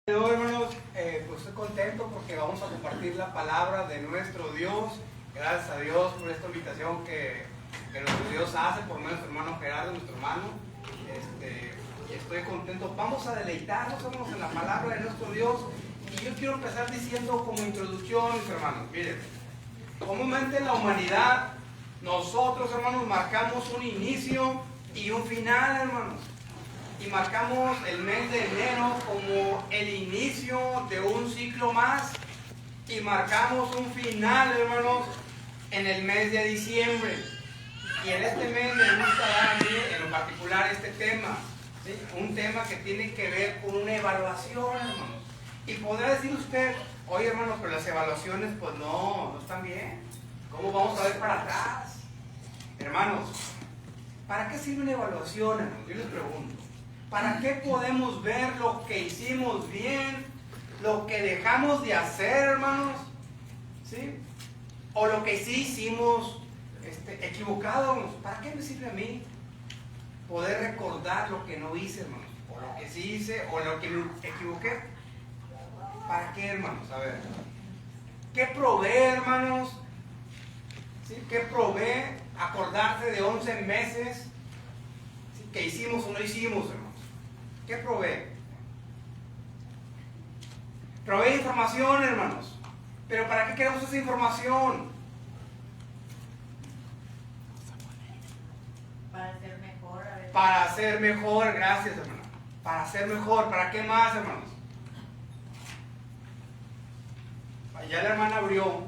Hoy, hermanos, pues estoy contento porque vamos a compartir la palabra de nuestro Dios. Gracias a Dios por esta invitación que nuestro Dios hace por nuestro hermano Gerardo, nuestro hermano. Estoy contento. Vamos a deleitarnos, hermanos, en la palabra de nuestro Dios. Y yo quiero empezar diciendo como introducción, mis hermanos, miren, comúnmente en la humanidad, nosotros, hermanos, marcamos un inicio y un final, hermanos. Y marcamos el mes de enero como el inicio de un ciclo más. Y marcamos un final, hermanos, en el mes de diciembre. Y en este mes me gusta dar a mí, en lo particular, este tema. ¿Sí? Un tema que tiene que ver con una evaluación, hermanos. Y podrá decir usted, oye, hermanos, pero las evaluaciones, pues no están bien. ¿Cómo vamos a ver para atrás? Hermanos, ¿para qué sirve una evaluación, hermanos? Yo les pregunto. ¿Para qué podemos ver lo que hicimos bien, lo que dejamos de hacer, hermanos? ¿Sí? O lo que sí hicimos equivocado. ¿Para qué me sirve a mí poder recordar lo que no hice, hermanos? O lo que sí hice, o lo que me equivoqué. ¿Para qué, hermanos? A ver. ¿Qué provee, hermanos? ¿Sí? ¿Qué provee acordarse de 11 meses? ¿Sí? ¿Que hicimos o no hicimos, hermanos? ¿Qué provee? Provee información, hermanos. ¿Pero para qué queremos esa información? Para ser mejor. Para ser mejor, gracias, hermano. Para ser mejor. ¿Para qué más, hermanos? Ya la hermana abrió.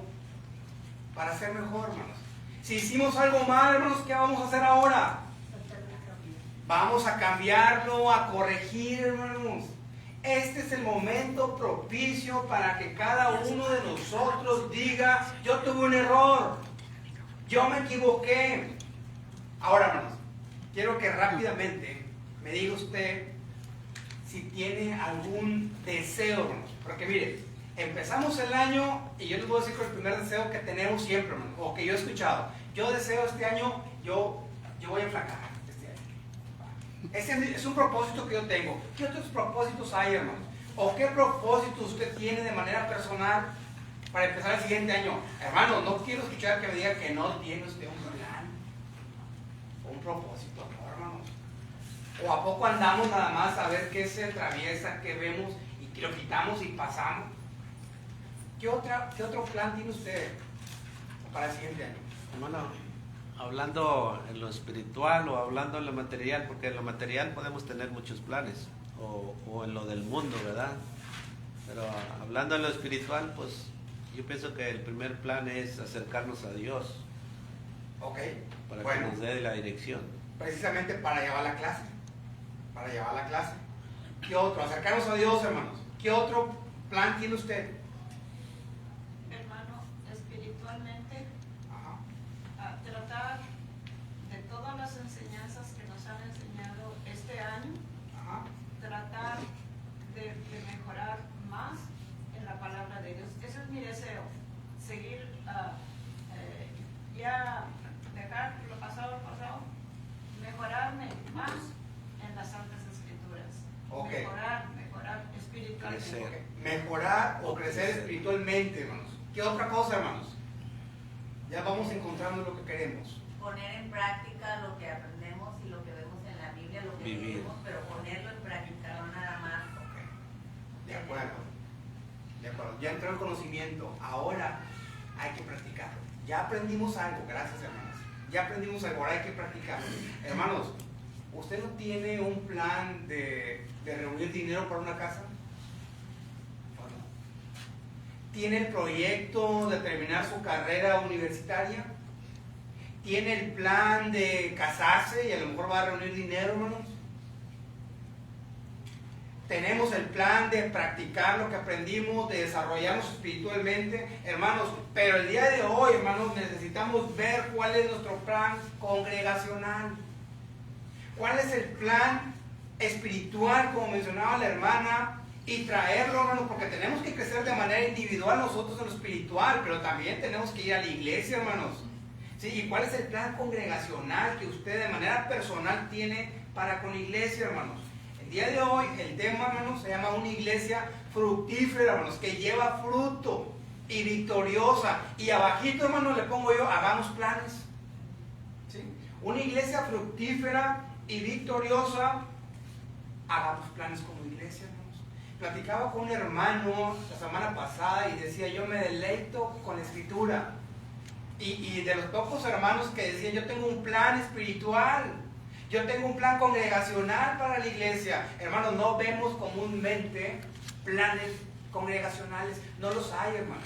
Para ser mejor, hermanos. Si hicimos algo mal, hermanos, ¿qué vamos a hacer ahora? Vamos a cambiarlo, a corregir, hermanos. Este es el momento propicio para que cada uno de nosotros diga, yo tuve un error, yo me equivoqué. Ahora, hermanos, quiero que rápidamente me diga usted si tiene algún deseo, hermanos. Porque mire, empezamos el año y yo les voy a decir que el primer deseo que tenemos siempre, hermanos, o que yo he escuchado. Yo deseo este año, yo voy a enflacar. Ese es un propósito que yo tengo. ¿Qué otros propósitos hay, hermanos? ¿O qué propósito usted tiene de manera personal para empezar el siguiente año? Hermano, no quiero escuchar que me diga que no tiene usted un plan o un propósito, ¿no, hermanos? ¿O a poco andamos nada más a ver qué se atraviesa, qué vemos y que lo quitamos y pasamos? ¿Qué otro plan tiene usted para el siguiente año? Hermano, hablando en lo espiritual o hablando en lo material, porque en lo material podemos tener muchos planes, o en lo del mundo, ¿verdad? Pero hablando en lo espiritual, pues yo pienso que el primer plan es acercarnos a Dios. Ok. Para que nos dé la dirección. Precisamente para llevar la clase. Para llevar la clase. ¿Qué otro? Acercarnos a Dios, hermanos. ¿Qué otro plan tiene usted? Hermano, espiritualmente, tratar de todas las enseñanzas que nos han enseñado este año, tratar de mejorar más en la palabra de Dios. Ese es mi deseo, seguir, ya dejar lo pasado, mejorarme más en las Santas Escrituras. Okay. Mejorar espiritualmente. Crecer. Okay. Mejorar o crecer espiritualmente, hermanos. ¿Qué otra cosa, hermanos? Ya vamos encontrando lo que queremos. Poner en práctica lo que aprendemos y lo que vemos en la Biblia, lo que vivimos, pero ponerlo en práctica, no nada más. Okay. De acuerdo. De acuerdo. Ya entró el conocimiento. Ahora hay que practicarlo. Ya aprendimos algo, gracias, hermanos. Ya aprendimos algo, ahora hay que practicarlo. Hermanos, ¿usted no tiene un plan de reunir dinero para una casa? ¿Tiene el proyecto de terminar su carrera universitaria? ¿Tiene el plan de casarse y a lo mejor va a reunir dinero, hermanos? ¿Tenemos el plan de practicar lo que aprendimos, de desarrollarnos espiritualmente? Hermanos, pero el día de hoy, hermanos, necesitamos ver cuál es nuestro plan congregacional. ¿Cuál es el plan espiritual, como mencionaba la hermana? Y traerlo, hermanos, porque tenemos que crecer de manera individual nosotros en lo espiritual, pero también tenemos que ir a la iglesia, hermanos. ¿Sí? ¿Y cuál es el plan congregacional que usted de manera personal tiene para con la iglesia, hermanos? El día de hoy el tema, hermanos, se llama una iglesia fructífera, hermanos, que lleva fruto y victoriosa. Y abajito, hermanos, le pongo yo, hagamos planes. ¿Sí? Una iglesia fructífera y victoriosa, hagamos planes como iglesia, hermanos. Platicaba con un hermano la semana pasada y decía, yo me deleito con la escritura. Y de los pocos hermanos que decían, yo tengo un plan espiritual, yo tengo un plan congregacional para la iglesia. Hermanos, no vemos comúnmente planes congregacionales, no los hay, hermanos.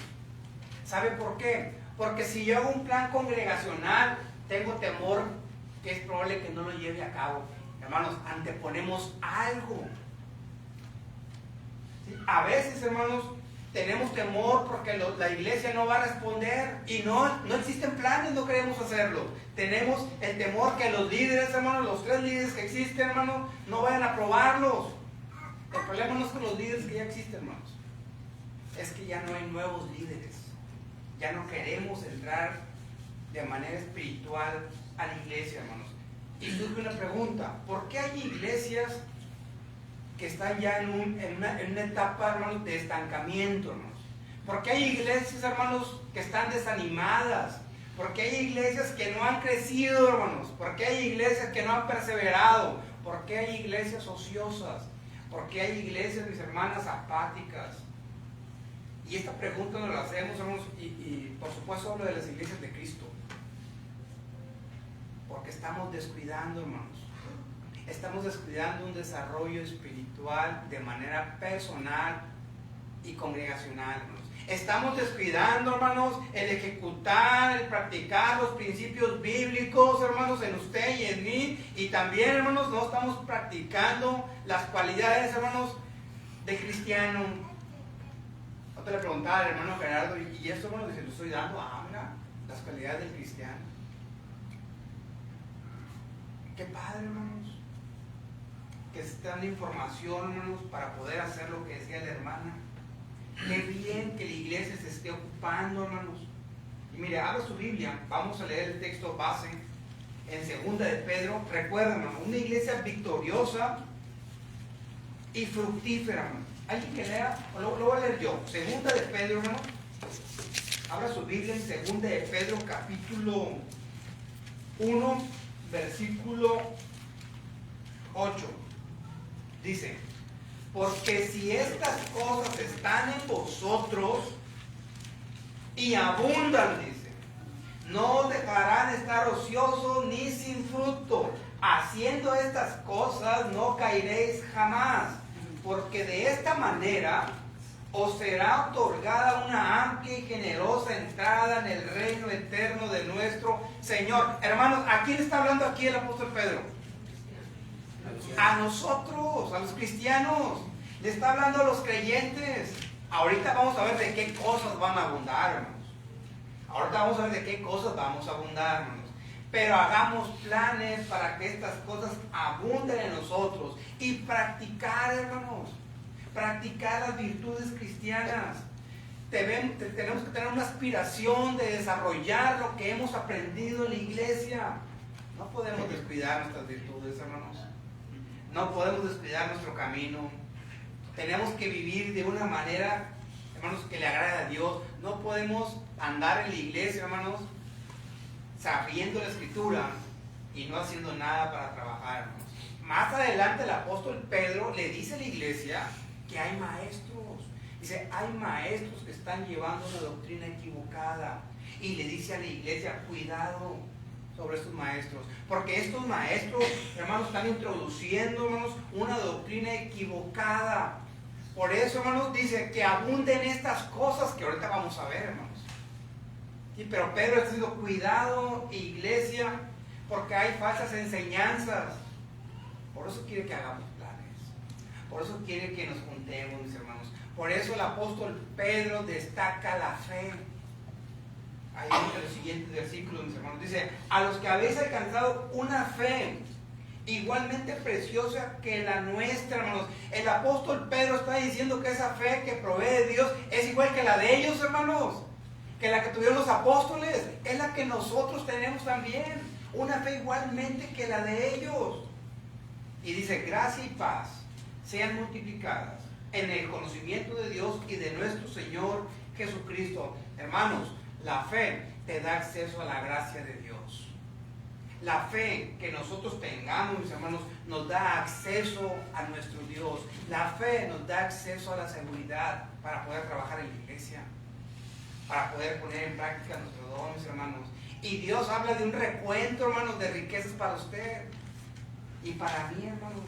¿Sabe por qué? Porque si yo hago un plan congregacional, tengo temor que es probable que no lo lleve a cabo. Hermanos, anteponemos algo. ¿Sí? A veces, hermanos, tenemos temor porque la iglesia no va a responder y no existen planes, no queremos hacerlo. Tenemos el temor que los líderes, hermanos, los 3 líderes que existen, hermanos, no vayan a aprobarlos. El problema no es con los líderes que ya existen, hermanos. Es que ya no hay nuevos líderes. Ya no queremos entrar de manera espiritual a la iglesia, hermanos. Y surge una pregunta, ¿por qué hay iglesias que están ya en una etapa, hermanos, de estancamiento, hermanos? ¿Por qué hay iglesias, hermanos, que están desanimadas? ¿Por qué hay iglesias que no han crecido, hermanos? ¿Por qué hay iglesias que no han perseverado? ¿Por qué hay iglesias ociosas? ¿Por qué hay iglesias, mis hermanas, apáticas? Y esta pregunta nos la hacemos, hermanos, y por supuesto hablo de las iglesias de Cristo. Porque estamos descuidando, hermanos. Estamos descuidando un desarrollo espiritual de manera personal y congregacional, hermanos. Estamos descuidando, hermanos, el ejecutar, el practicar los principios bíblicos, hermanos, en usted y en mí. Y también, hermanos, no estamos practicando las cualidades, hermanos, del cristiano. Yo le preguntaba al hermano Gerardo, ¿y esto, hermano, se lo estoy dando? Mira, las cualidades del cristiano. Qué padre, hermanos, que se está dando información, hermanos, para poder hacer lo que decía la hermana. Qué bien que la iglesia se esté ocupando, hermanos. Y mire, abra su Biblia, vamos a leer el texto base en 2 de Pedro. Recuerden, hermanos, una iglesia victoriosa y fructífera, hermanos. ¿Alguien que lea? Lo voy a leer yo. 2 de Pedro, hermanos. Abra su Biblia en 2 de Pedro, capítulo 1, versículo 8. Dice, porque si estas cosas están en vosotros y abundan, dice, no os dejarán estar ociosos ni sin fruto. Haciendo estas cosas no caeréis jamás, porque de esta manera os será otorgada una amplia y generosa entrada en el reino eterno de nuestro Señor. Hermanos, ¿a quién está hablando aquí el apóstol Pedro? A nosotros, a los cristianos. Le está hablando a los creyentes. Ahorita vamos a ver de qué cosas van a abundar, hermanos. Ahorita vamos a ver de qué cosas vamos a abundar, hermanos. Pero hagamos planes para que estas cosas abunden en nosotros. Y practicar, hermanos. Practicar las virtudes cristianas. Tenemos que tener una aspiración de desarrollar lo que hemos aprendido en la iglesia. No podemos descuidar nuestras virtudes, hermanos. No podemos descuidar nuestro camino. Tenemos que vivir de una manera, hermanos, que le agrade a Dios. No podemos andar en la iglesia, hermanos, sabiendo la escritura y no haciendo nada para trabajar, hermanos. Más adelante el apóstol Pedro le dice a la iglesia que hay maestros. Dice, hay maestros que están llevando una doctrina equivocada. Y le dice a la iglesia, cuidado sobre estos maestros. Porque estos maestros, hermanos, están introduciendo, hermanos, una doctrina equivocada. Por eso, hermanos, dice que abunden estas cosas que ahorita vamos a ver, hermanos. Sí, pero Pedro está diciendo, cuidado, iglesia, porque hay falsas enseñanzas. Por eso quiere que hagamos planes. Por eso quiere que nos juntemos, mis hermanos. Por eso el apóstol Pedro destaca la fe. Ahí en los siguientes versículos, mis hermanos. Dice, a los que habéis alcanzado una fe igualmente preciosa que la nuestra, hermanos. El apóstol Pedro está diciendo que esa fe que provee Dios es igual que la de ellos, hermanos. Que la que tuvieron los apóstoles. Es la que nosotros tenemos también. Una fe igualmente que la de ellos. Y dice, gracia y paz sean multiplicadas en el conocimiento de Dios y de nuestro Señor Jesucristo. Hermanos, la fe te da acceso a la gracia de Dios. La fe que nosotros tengamos, mis hermanos, nos da acceso a nuestro Dios. La fe nos da acceso a la seguridad para poder trabajar en la iglesia, para poder poner en práctica nuestro don, mis hermanos. Y Dios habla de un recuento, hermanos, de riquezas para usted y para mí, hermanos.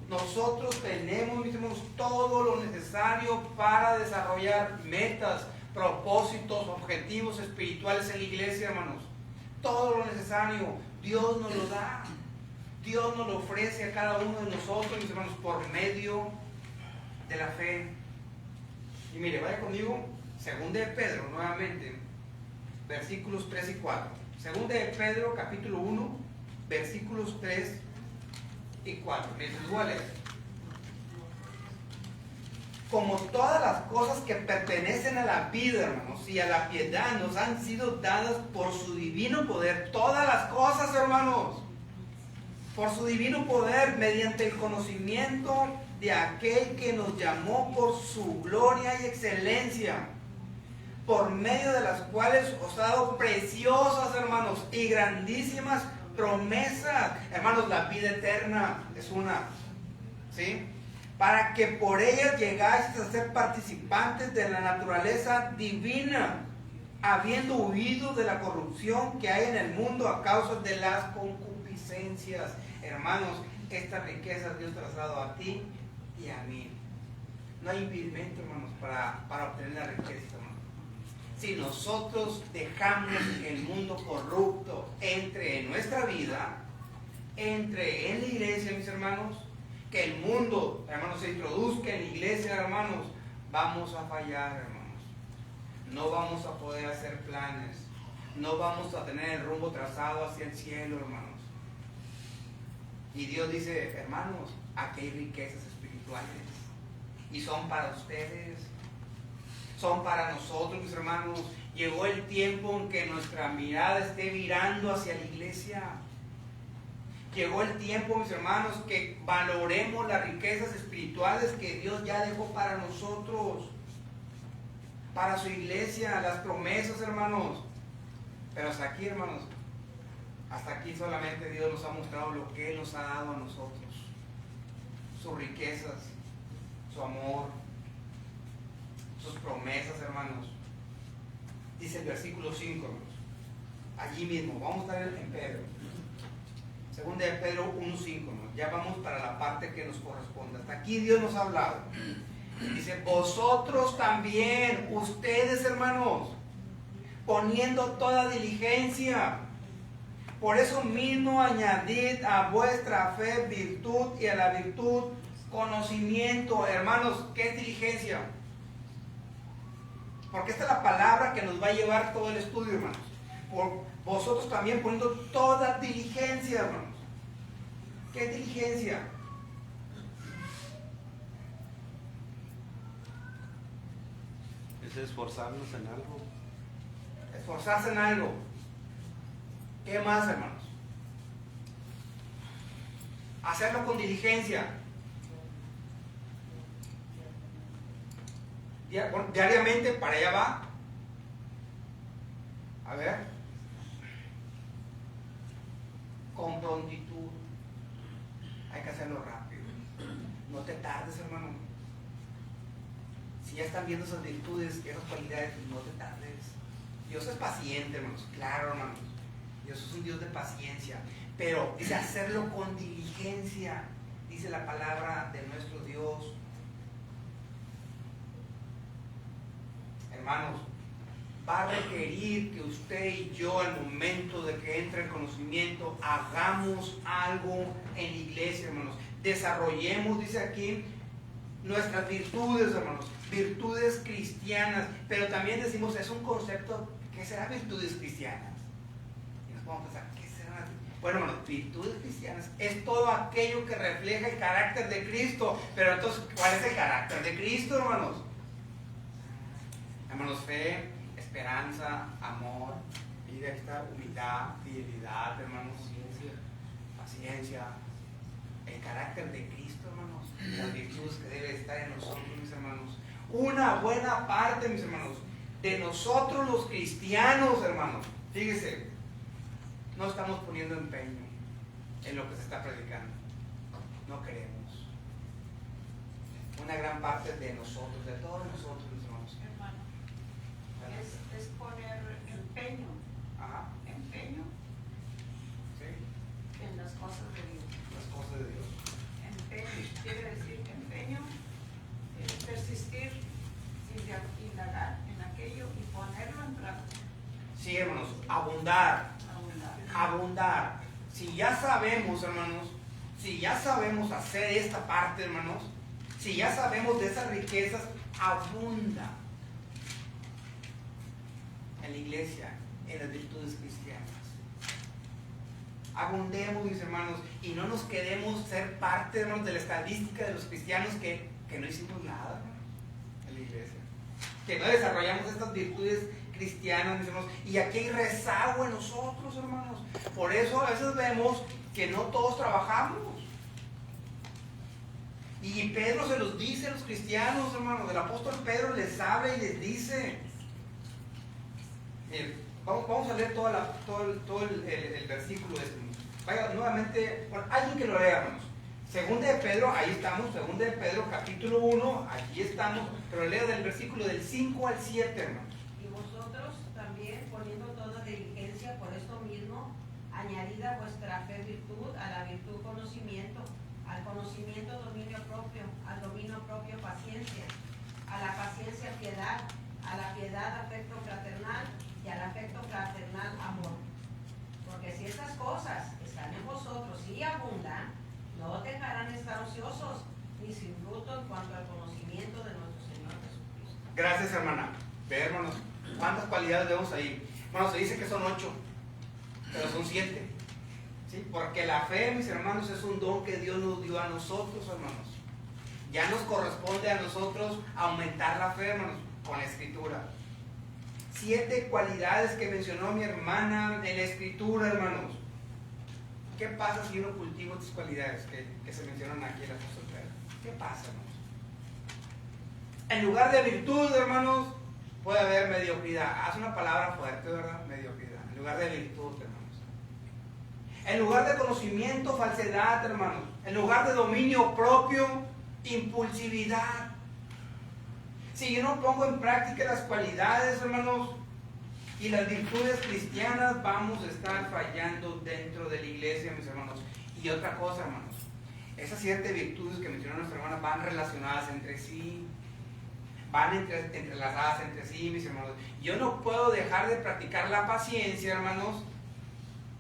Nosotros tenemos, mis hermanos, todo lo necesario para desarrollar metas, propósitos, objetivos espirituales en la iglesia, hermanos. Todo lo necesario, Dios nos lo da. Dios nos lo ofrece a cada uno de nosotros, mis hermanos, por medio de la fe. Y mire, vaya conmigo, 2 de Pedro, nuevamente, versículos 3 y 4. 2 de Pedro, capítulo 1, versículos 3 y 4. Les voy a leer. Como todas las cosas que pertenecen a la vida, hermanos, y a la piedad nos han sido dadas por su divino poder. Todas las cosas, hermanos, por su divino poder, mediante el conocimiento de aquel que nos llamó por su gloria y excelencia, por medio de las cuales os ha dado preciosas, hermanos, y grandísimas promesas. Hermanos, la vida eterna es una, ¿sí? Para que por ellas llegáis a ser participantes de la naturaleza divina, habiendo huido de la corrupción que hay en el mundo a causa de las concupiscencias. Hermanos, estas riquezas Dios te las ha dado a ti y a mí. No hay impedimento, hermanos, para obtener la riqueza, hermanos. Si nosotros dejamos que el mundo corrupto entre en nuestra vida, entre en la iglesia, mis hermanos, que el mundo, hermanos, se introduzca en la iglesia, hermanos, vamos a fallar, hermanos. No vamos a poder hacer planes. No vamos a tener el rumbo trazado hacia el cielo, hermanos. Y Dios dice, hermanos, aquí hay riquezas espirituales. Y son para ustedes. Son para nosotros, mis hermanos. Llegó el tiempo en que nuestra mirada esté virando hacia la iglesia. Llegó el tiempo, mis hermanos, que valoremos las riquezas espirituales que Dios ya dejó para nosotros, para su iglesia, las promesas, hermanos. Pero hasta aquí, hermanos, hasta aquí solamente Dios nos ha mostrado lo que Él nos ha dado a nosotros. Sus riquezas, su amor, sus promesas, hermanos. Dice el versículo 5, hermanos. Allí mismo, vamos a estar en Pedro. 2 de Pedro 1:5, ¿no? Ya vamos para la parte que nos corresponde. Hasta aquí Dios nos ha hablado. Dice, vosotros también, ustedes, hermanos, poniendo toda diligencia. Por eso mismo añadid a vuestra fe virtud y a la virtud conocimiento. Hermanos, ¿qué es diligencia? Porque esta es la palabra que nos va a llevar todo el estudio, hermanos. Por vosotros también poniendo toda diligencia, hermanos. ¿Qué es diligencia? Es esforzarnos en algo. Esforzarse en algo. ¿Qué más, hermanos? Hacerlo con diligencia. Diariamente para allá va. A ver. Con prontitud. Hay que hacerlo rápido. No te tardes, hermano. Si ya están viendo esas virtudes, esas cualidades, no te tardes. Dios es paciente, hermanos. Claro, hermanos. Dios es un Dios de paciencia. Pero dice hacerlo con diligencia. Dice la palabra de nuestro Dios. Hermanos, va a requerir que usted y yo, al momento de que entre el conocimiento, hagamos algo en la iglesia, hermanos. Desarrollemos, dice aquí, nuestras virtudes, hermanos. Virtudes cristianas. Pero también decimos, es un concepto, ¿qué será virtudes cristianas? Y nos vamos a pensar, ¿qué será? Bueno, hermanos, virtudes cristianas es todo aquello que refleja el carácter de Cristo. Pero entonces, ¿cuál es el carácter de Cristo, hermanos? Hermanos, fe, esperanza, amor, y de esta humildad, fidelidad, hermanos, paciencia, el carácter de Cristo, hermanos. las virtudes que debe estar en nosotros, mis hermanos. Una buena parte, mis hermanos, de nosotros los cristianos, hermanos, fíjese, no estamos poniendo empeño en lo que se está predicando. No queremos. Una gran parte de nosotros, de todos nosotros, mis hermanos. Hermano, es poner empeño. Ajá. Empeño Sí. en las cosas de Dios. Las cosas de Dios. Empeño quiere decir empeño, persistir, indagar en aquello y ponerlo en práctica. Sí, hermanos, abundar. Abundar. Si ya sabemos, hermanos, si ya sabemos hacer esta parte, hermanos, si ya sabemos de esas riquezas, abunda en la iglesia, en las virtudes cristianas. Abundemos, mis hermanos, y no nos queremos ser parte, hermanos, de la estadística de los cristianos que no hicimos nada, hermanos, en la iglesia, que no desarrollamos estas virtudes cristianas, mis hermanos, y aquí hay rezago en nosotros, hermanos. Por eso a veces vemos que no todos trabajamos. Y Pedro se los dice a los cristianos, hermanos. El apóstol Pedro les habla y les dice. Miren, vamos a leer todo el versículo de este. Vaya nuevamente, bueno, alguien que lo lea, hermanos. Segunda de Pedro, ahí estamos, segunda de Pedro, capítulo 1, aquí estamos, pero leo del versículo del 5 al 7, hermanos. Y vosotros también, poniendo toda diligencia por esto mismo, añadida vuestra fe virtud, a la virtud conocimiento, al conocimiento dominio propio, al dominio propio paciencia, a la paciencia piedad, a la piedad afecto fraternal y al afecto fraternal amor. Porque si estas cosas están en vosotros y abundan, no os dejarán estar ociosos ni sin fruto en cuanto al conocimiento de nuestro Señor Jesucristo. Gracias, hermana. Ve, hermanos, ¿cuántas cualidades vemos ahí? Bueno, se dice que son 8, pero son 7. ¿Sí? Porque la fe, mis hermanos, es un don que Dios nos dio a nosotros, hermanos. Ya nos corresponde a nosotros aumentar la fe, hermanos, con la Escritura. 7 cualidades que mencionó mi hermana en la Escritura, hermanos. ¿Qué pasa si uno cultiva estas cualidades que se mencionan aquí en la apóstol Pedro? ¿Qué pasa, hermanos? En lugar de virtud, hermanos, puede haber mediocridad. Es una palabra fuerte, ¿verdad? Mediocridad. En lugar de virtud, hermanos. En lugar de conocimiento, falsedad, hermanos. En lugar de dominio propio, impulsividad. Si yo no pongo en práctica las cualidades, hermanos, y las virtudes cristianas, vamos a estar fallando dentro de la iglesia, mis hermanos. Y otra cosa, hermanos, esas 7 virtudes que mencionó nuestra hermana van relacionadas entre sí, van entrelazadas entre sí, mis hermanos. Yo no puedo dejar de practicar la paciencia, hermanos,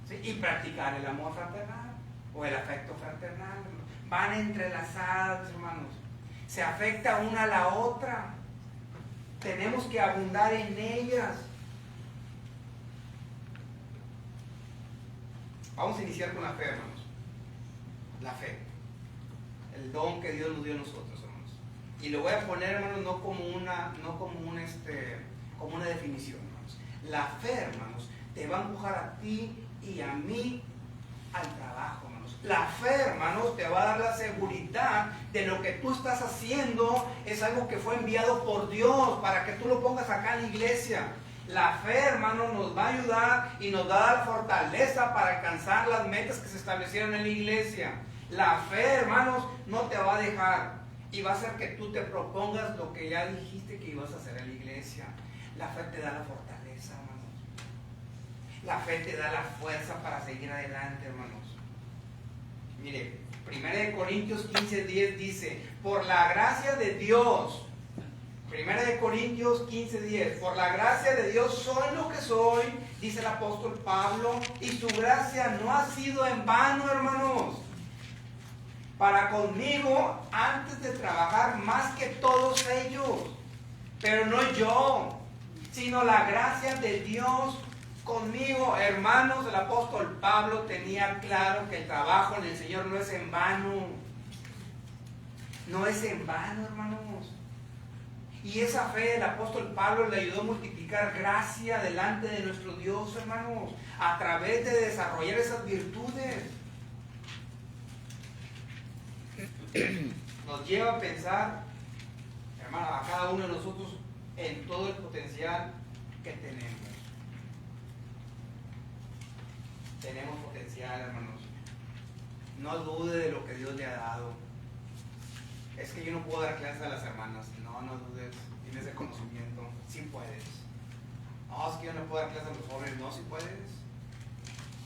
¿sí? Y practicar el amor fraternal o el afecto fraternal, hermanos. Van entrelazadas, mis hermanos. Se afecta una a la otra. Tenemos que abundar en ellas. Vamos a iniciar con la fe, hermanos. La fe. El don que Dios nos dio a nosotros, hermanos. Y lo voy a poner, hermanos, no como una definición, hermanos. La fe, hermanos, te va a empujar a ti y a mí al trabajo, hermanos. La fe, hermanos, te va a dar la seguridad de lo que tú estás haciendo es algo que fue enviado por Dios para que tú lo pongas acá en la iglesia. La fe, hermanos, nos va a ayudar y nos va a dar fortaleza para alcanzar las metas que se establecieron en la iglesia. La fe, hermanos, no te va a dejar y va a hacer que tú te propongas lo que ya dijiste que ibas a hacer en la iglesia. La fe te da la fortaleza, hermanos. La fe te da la fuerza para seguir adelante, hermanos. Mire, 1 Corintios 15:10 dice, por la gracia de Dios, 1 Corintios 15:10, por la gracia de Dios soy lo que soy, dice el apóstol Pablo, y su gracia no ha sido en vano, hermanos, para conmigo antes de trabajar más que todos ellos, pero no yo, sino la gracia de Dios conmigo. Hermanos, el apóstol Pablo tenía claro que el trabajo en el Señor no es en vano. No es en vano, hermanos. Y esa fe del apóstol Pablo le ayudó a multiplicar gracia delante de nuestro Dios, hermanos, a través de desarrollar esas virtudes. nos lleva a pensar, hermano, a cada uno de nosotros en todo el potencial que tenemos. Tenemos potencial, hermanos. No dude de lo que Dios le ha dado. Es que yo no puedo dar clases a las hermanas. No, no dudes. Tienes el conocimiento. Sí puedes. No, es que yo no puedo dar clases a los jóvenes. No, sí puedes.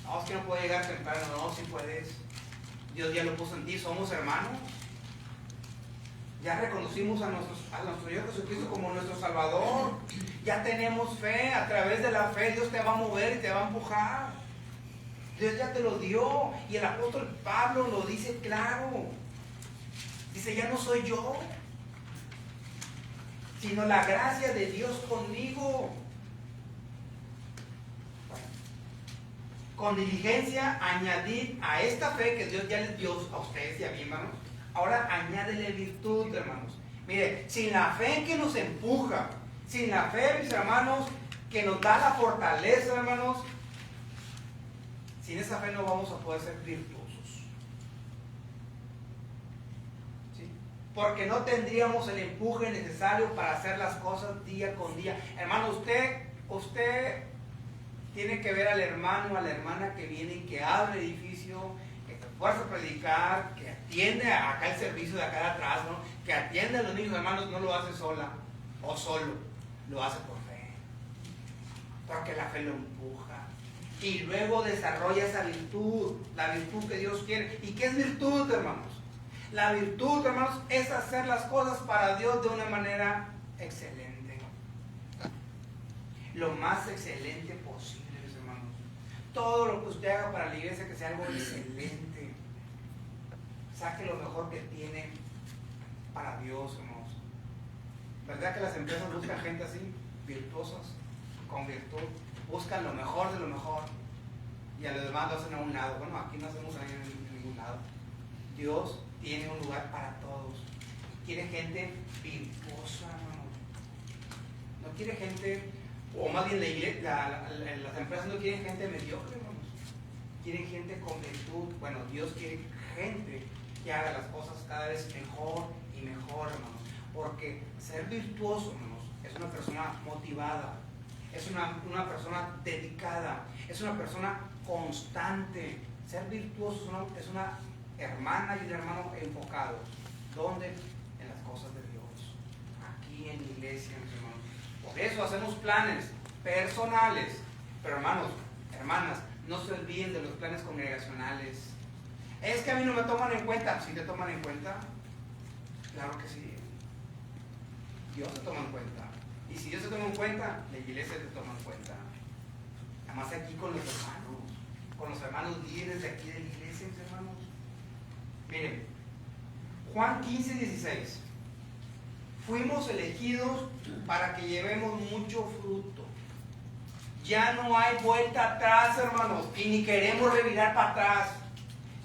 No, es que no puedo llegar temprano. No, sí puedes. Dios ya lo puso en ti. Somos hermanos. Ya reconocimos a nuestro Señor Jesucristo como nuestro Salvador. Ya tenemos fe. A través de la fe Dios te va a mover y te va a empujar. Dios ya te lo dio. Y el apóstol Pablo lo dice claro. Dice, ya no soy yo, sino la gracia de Dios conmigo. Con diligencia añadid a esta fe que Dios ya les dio a ustedes y a mí, hermanos. Ahora añádele virtud, hermanos. Mire, sin la fe que nos empuja, sin la fe, mis hermanos, que nos da la fortaleza, hermanos, sin esa fe no vamos a poder ser virtuosos. ¿Sí? Porque no tendríamos el empuje necesario para hacer las cosas día con día. Hermano, usted tiene que ver al hermano, a la hermana que viene y que abre el edificio, que se esfuerza a predicar, que atiende acá el servicio de acá de atrás, ¿no? Que atiende a los niños, hermanos, no lo hace sola o solo, lo hace por fe. Porque la fe lo empuja. Y luego desarrolla esa virtud, la virtud que Dios quiere. ¿Y qué es virtud, hermanos? La virtud, hermanos, es hacer las cosas para Dios de una manera excelente. Lo más excelente posible, mis hermanos. Todo lo que usted haga para la iglesia, que sea algo excelente. Saque lo mejor que tiene para Dios, hermanos. ¿Verdad que las empresas buscan gente así? Virtuosas, con virtud. Buscan lo mejor de lo mejor. Y a los demás lo hacen a un lado. Bueno, aquí no hacemos ahí en ningún lado. Dios tiene un lugar para todos. Quiere gente virtuosa, hermano. No quiere gente, o más bien las empresas no quieren gente mediocre, hermanos. Quieren gente con virtud. Bueno, Dios quiere gente que haga las cosas cada vez mejor y mejor, hermanos. Porque ser virtuoso, hermanos, es una persona motivada. Es una persona dedicada, es una persona constante. Ser virtuoso es una hermana y un hermano enfocado. ¿Dónde? En las cosas de Dios. Aquí en la iglesia, mis hermanos. Por eso hacemos planes personales. Pero hermanos, hermanas, no se olviden de los planes congregacionales. Es que a mí no me toman en cuenta. ¿Sí te toman en cuenta? Claro que sí. Dios te toma en cuenta. Y si Dios se toma en cuenta, la iglesia se toma en cuenta. Además aquí con los hermanos líderes de aquí de la iglesia, mis hermanos. Miren, Juan 15:16. Fuimos elegidos para que llevemos mucho fruto. Ya no hay vuelta atrás, hermanos, y ni queremos revirar para atrás.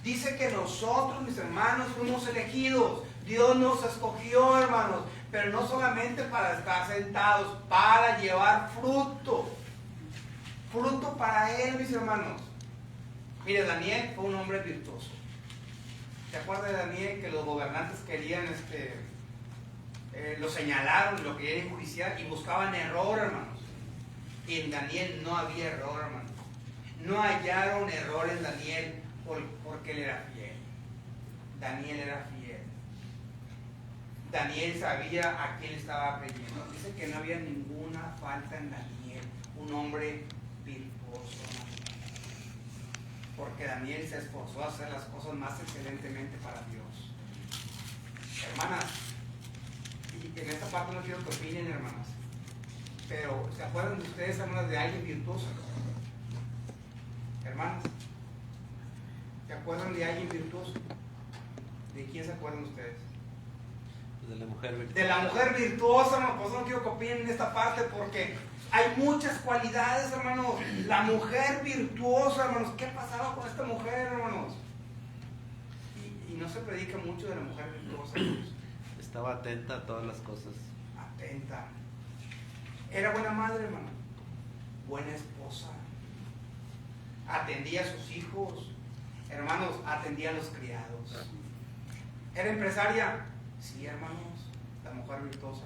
Dice que nosotros, mis hermanos, fuimos elegidos. Dios nos escogió, hermanos, pero no solamente para estar sentados, para llevar fruto. Fruto para Él, mis hermanos. Mire, Daniel fue un hombre virtuoso. ¿Se acuerda de Daniel que los gobernantes querían, lo señalaron, lo querían enjuiciar y buscaban error, hermanos? Y en Daniel no había error, hermanos. No hallaron error en Daniel porque él era fiel. Daniel era fiel. Daniel sabía a quién estaba creyendo. Dice que no había ninguna falta en Daniel. Un hombre virtuoso. Porque Daniel se esforzó a hacer las cosas más excelentemente para Dios. Hermanas, y en esta parte no quiero que opinen, hermanas. Pero, ¿se acuerdan de ustedes, hermanas, de alguien virtuoso? Hermanas, ¿se acuerdan de alguien virtuoso? ¿De quién se acuerdan ustedes? De la mujer virtuosa. De la mujer virtuosa, hermano. Pues no quiero que opinen en esta parte porque hay muchas cualidades, hermanos. La mujer virtuosa, hermanos. ¿Qué pasaba con esta mujer, hermanos? Y no se predica mucho de la mujer virtuosa, hermanos. Estaba atenta a todas las cosas. Atenta. Era buena madre, hermano. Buena esposa. Atendía a sus hijos. Hermanos, atendía a los criados. Era empresaria. Sí, hermanos, la mujer virtuosa.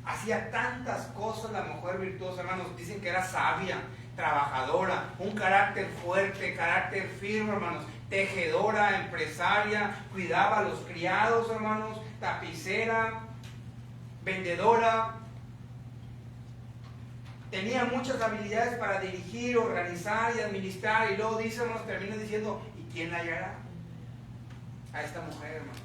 Hacía tantas cosas la mujer virtuosa, hermanos. Dicen que era sabia, trabajadora, un carácter fuerte, carácter firme, hermanos. Tejedora, empresaria, cuidaba a los criados, hermanos. Tapicera, vendedora. Tenía muchas habilidades para dirigir, organizar y administrar. Y luego dice, hermanos, termina diciendo, ¿y quién la hallará? A esta mujer, hermanos.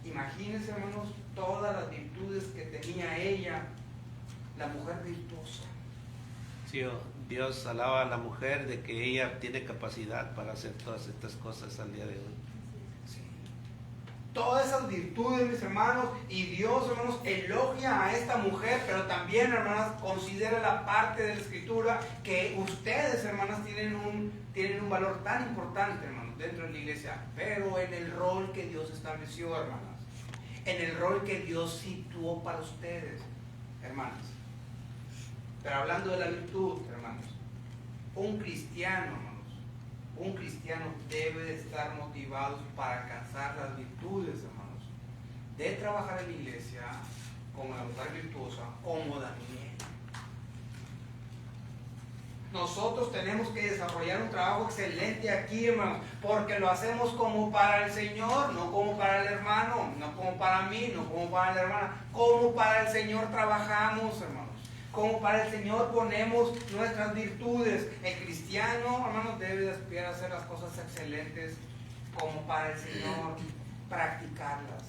Imagínense, hermanos, todas las virtudes que tenía ella, la mujer virtuosa. Sí, Dios alaba a la mujer de que ella tiene capacidad para hacer todas estas cosas al día de hoy. Sí. Todas esas virtudes, mis hermanos, y Dios, hermanos, elogia a esta mujer, pero también, hermanas, considera la parte de la Escritura que ustedes, hermanas, tienen un valor tan importante, hermanos, dentro de la iglesia, pero en el rol que Dios estableció, hermanas, en el rol que Dios situó para ustedes, hermanas. Pero hablando de la virtud, hermanos, un cristiano, hermanos, un cristiano debe de estar motivado para alcanzar las virtudes, hermanos, de trabajar en la iglesia como la mujer virtuosa, como Daniel. Nosotros tenemos que desarrollar un trabajo excelente aquí, hermanos, porque lo hacemos como para el Señor, no como para el hermano, no como para mí, no como para la hermana, como para el Señor trabajamos, hermanos. Como para el Señor ponemos nuestras virtudes. El cristiano, hermanos, debe de aspirar a hacer las cosas excelentes como para el Señor, practicarlas,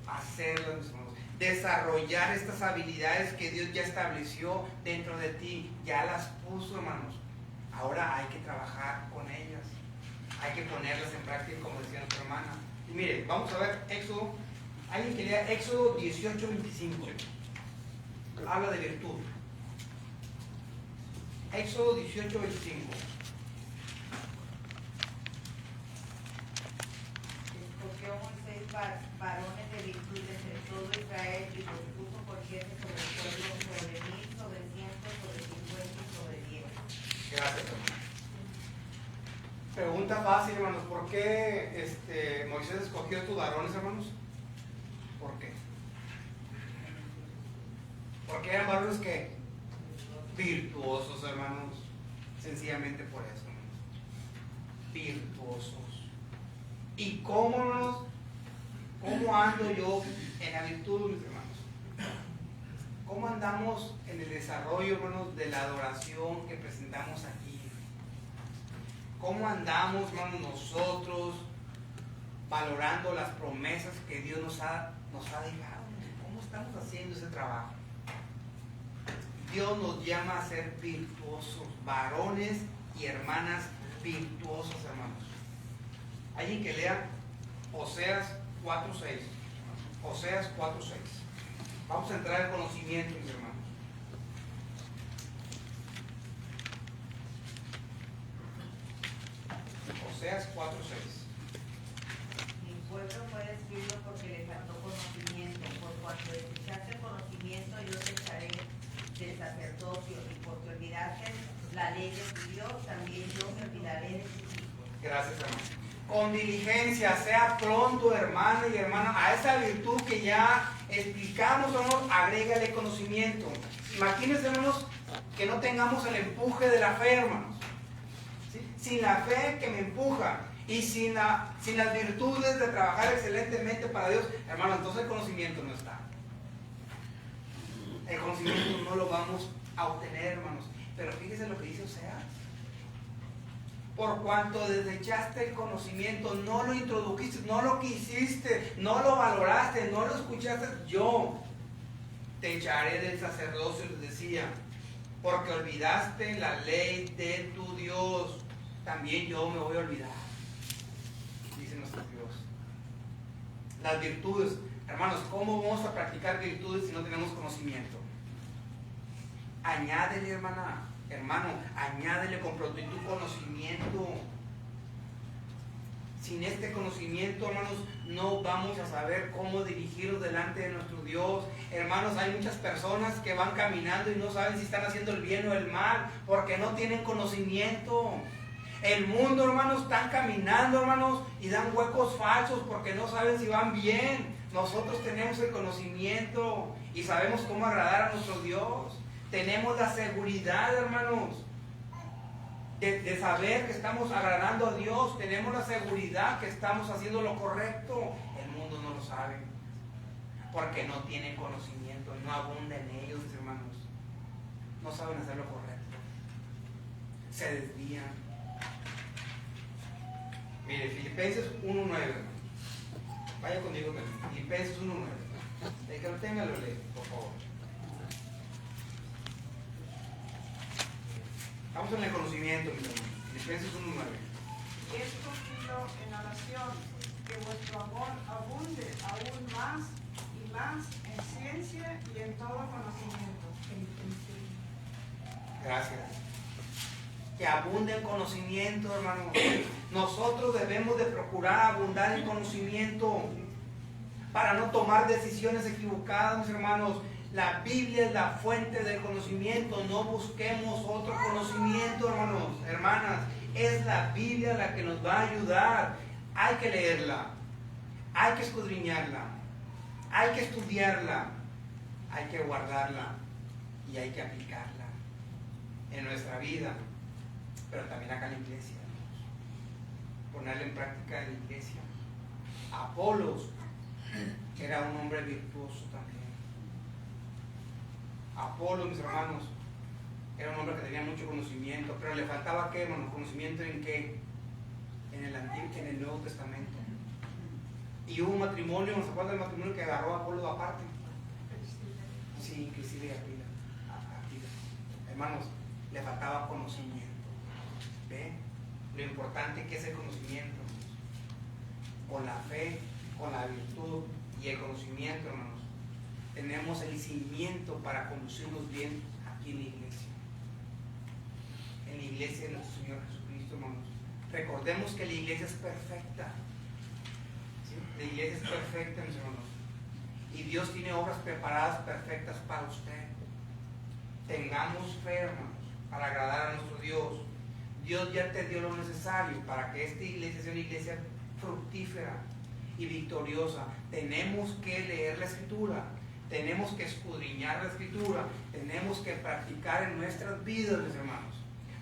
hacerlas, hermanos. Desarrollar estas habilidades que Dios ya estableció dentro de ti, ya las puso, hermanos. Ahora hay que trabajar con ellas, hay que ponerlas en práctica, como decía nuestra hermana. Y mire, vamos a ver Éxodo, alguien que lea Éxodo 18:25. Habla de virtud. Éxodo 18:25. Escogió Moisés varones de virtud entre todo Israel y los puso por jefes sobre el pueblo, sobre 1000, sobre 100, sobre 50 y sobre 10. Gracias, hermano. Pregunta fácil, hermanos. ¿Por qué Moisés escogió estos varones, hermanos? ¿Por qué? Porque eran varones que virtuosos, hermanos. Sencillamente por eso, hermanos. Virtuosos. ¿Y cómo ando yo en la virtud, mis hermanos? ¿Cómo andamos en el desarrollo, hermanos, de la adoración que presentamos aquí? ¿Cómo andamos, hermanos, nosotros valorando las promesas que Dios nos ha dejado? ¿Cómo estamos haciendo ese trabajo? Dios nos llama a ser virtuosos, varones y hermanas virtuosas, hermanos. Alguien que lea Oseas 4:6. Oseas 4:6. Vamos a entrar al conocimiento, mis hermanos. Oseas 4:6. Mi pueblo fue destruido porque le faltó conocimiento. Por cuanto desechaste conocimiento, yo te echaré del sacerdocio, y porque olvidaste la ley de tu Dios, también yo me olvidaré de tus hijos. Gracias, hermano. Con diligencia, sea pronto, hermano y hermana, a esa virtud que ya explicamos, hermanos, agrégale conocimiento. Imagínense, hermanos, que no tengamos el empuje de la fe, hermanos. ¿Sí? Sin la fe que me empuja y sin las virtudes de trabajar excelentemente para Dios, hermano, entonces el conocimiento no está. El conocimiento no lo vamos a obtener, hermanos. Pero fíjense lo que dice Oseas. Por cuanto desechaste el conocimiento, no lo introdujiste, no lo quisiste, no lo valoraste, no lo escuchaste, yo te echaré del sacerdocio, les decía, porque olvidaste la ley de tu Dios, también yo me voy a olvidar, dice nuestro Dios. Las virtudes, hermanos, ¿cómo vamos a practicar virtudes si no tenemos conocimiento? Añádele, hermano, añádele con prontitud conocimiento. Sin este conocimiento, hermanos, no vamos a saber cómo dirigirnos delante de nuestro Dios. Hermanos, hay muchas personas que van caminando y no saben si están haciendo el bien o el mal, porque no tienen conocimiento. El mundo, hermanos, están caminando, hermanos, y dan huecos falsos porque no saben si van bien. Nosotros tenemos el conocimiento y sabemos cómo agradar a nuestro Dios. Tenemos la seguridad, hermanos, de saber que estamos agradando a Dios. Tenemos la seguridad que estamos haciendo lo correcto. El mundo no lo sabe porque no tiene conocimiento, no abunda en ellos, hermanos. No saben hacer lo correcto, se desvían. Mire, Filipenses 1:9. Vaya conmigo también. Filipenses 1:9. El que lo tenga lo lee, por favor. Estamos en el conocimiento, mis hermanos. Filipenses 1:9. Esto pido en oración, que vuestro amor abunde aún más y más en ciencia y en todo conocimiento. Gracias. Que abunde en conocimiento, hermanos. Nosotros debemos de procurar abundar en conocimiento para no tomar decisiones equivocadas, mis hermanos. La Biblia es la fuente del conocimiento. No busquemos otro conocimiento, hermanos, hermanas. Es la Biblia la que nos va a ayudar. Hay que leerla, hay que escudriñarla, hay que estudiarla, hay que guardarla y hay que aplicarla en nuestra vida, pero también acá en la iglesia. Ponerla en práctica en la iglesia. Apolos era un hombre virtuoso también. Apolos, mis hermanos, era un hombre que tenía mucho conocimiento, pero le faltaba ¿qué, hermanos? ¿Conocimiento en qué? En el Antiguo, en el Nuevo Testamento. Y hubo un matrimonio, ¿no se acuerdan del matrimonio que agarró a Apolo aparte? Sí, Cristina y Aquila. Hermanos, le faltaba conocimiento. ¿Ve? Lo importante que es el conocimiento. Con la fe, con la virtud y el conocimiento, hermanos, tenemos el cimiento para conducirnos bien aquí en la iglesia. En la iglesia de nuestro Señor Jesucristo, hermanos. Recordemos que la iglesia es perfecta. ¿Sí? La iglesia es perfecta, mis hermanos. Y Dios tiene obras preparadas perfectas para usted. Tengamos fe, hermanos, para agradar a nuestro Dios. Dios ya te dio lo necesario para que esta iglesia sea una iglesia fructífera y victoriosa. Tenemos que leer la Escritura, tenemos que escudriñar la Escritura, tenemos que practicar en nuestras vidas, mis hermanos,